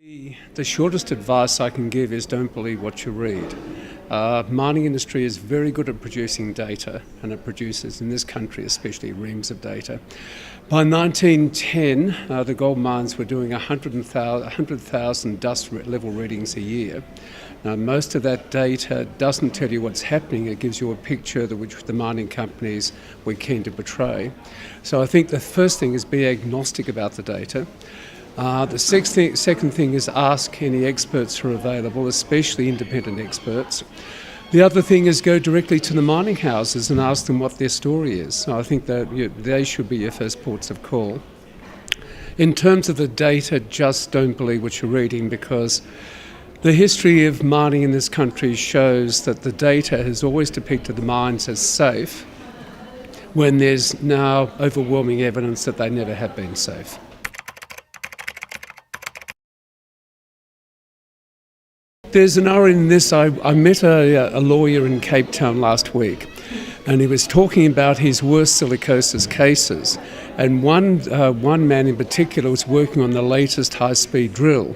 The shortest advice I can give is don't believe what you read. Mining industry is very good at producing data, and it produces, in this country especially, reams of data. By 1910, the gold mines were doing 100,000 dust level readings a year. Now, most of that data doesn't tell you what's happening. It gives you a picture which the mining companies were keen to portray. So I think the first thing is be agnostic about the data. The second thing is ask any experts who are available, especially independent experts. The other thing is go directly to the mining houses and ask them what their story is. So I think that they should be your first ports of call. In terms of the data, just don't believe what you're reading, because the history of mining in this country shows that the data has always depicted the mines as safe when there's now overwhelming evidence that they never have been safe. There's an irony in this. I met a lawyer in Cape Town last week, and he was talking about his worst silicosis cases. And one man in particular was working on the latest high-speed drill.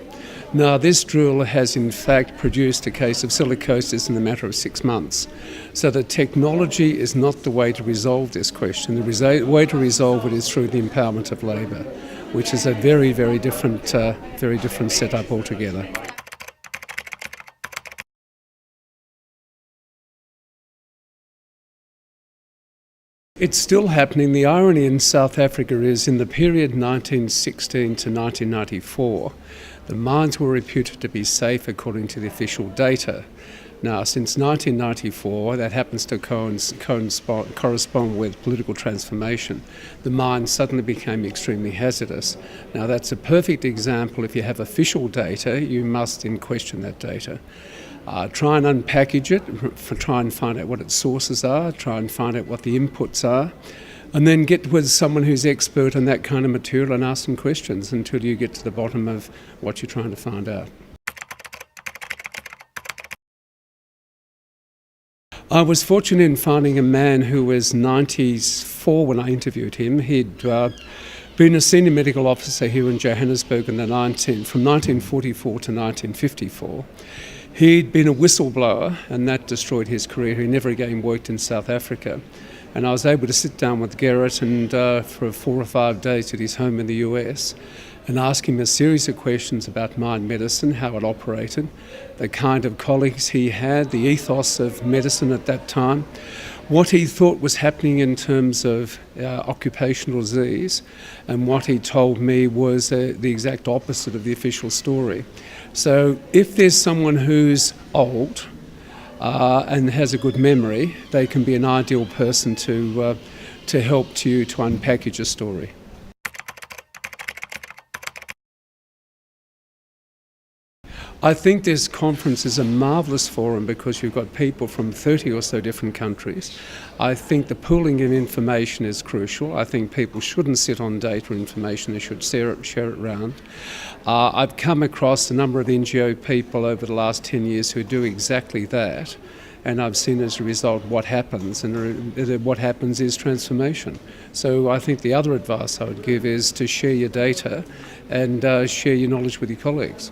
Now, this drill has in fact produced a case of silicosis in a matter of 6 months. So the technology is not the way to resolve this question. The way to resolve it is through the empowerment of labour, which is a very, very different setup altogether. It's still happening. The irony in South Africa is in the period 1916 to 1994, the mines were reputed to be safe according to the official data. Now, since 1994, that happens to correspond with political transformation, the mines suddenly became extremely hazardous. Now, that's a perfect example. If you have official data, you must then question that data. Try and unpackage it, try and find out what its sources are, try and find out what the inputs are, and then get with someone who's expert on that kind of material and ask them questions until you get to the bottom of what you're trying to find out. I was fortunate in finding a man who was 94 when I interviewed him. He'd been a senior medical officer here in Johannesburg from 1944 to 1954. He'd been a whistleblower, and that destroyed his career. He never again worked in South Africa. And I was able to sit down with Garrett and for 4 or 5 days at his home in the US and ask him a series of questions about mine medicine, how it operated, the kind of colleagues he had, the ethos of medicine at that time, what he thought was happening in terms of occupational disease, and what he told me was the exact opposite of the official story. So if there's someone who's old and has a good memory, they can be an ideal person to help you to unpackage a story. I think this conference is a marvellous forum because you've got people from 30 or so different countries. I think the pooling of information is crucial. I think people shouldn't sit on data information, they should share it around. I've come across a number of NGO people over the last 10 years who do exactly that, and I've seen as a result what happens, and what happens is transformation. So I think the other advice I would give is to share your data and share your knowledge with your colleagues.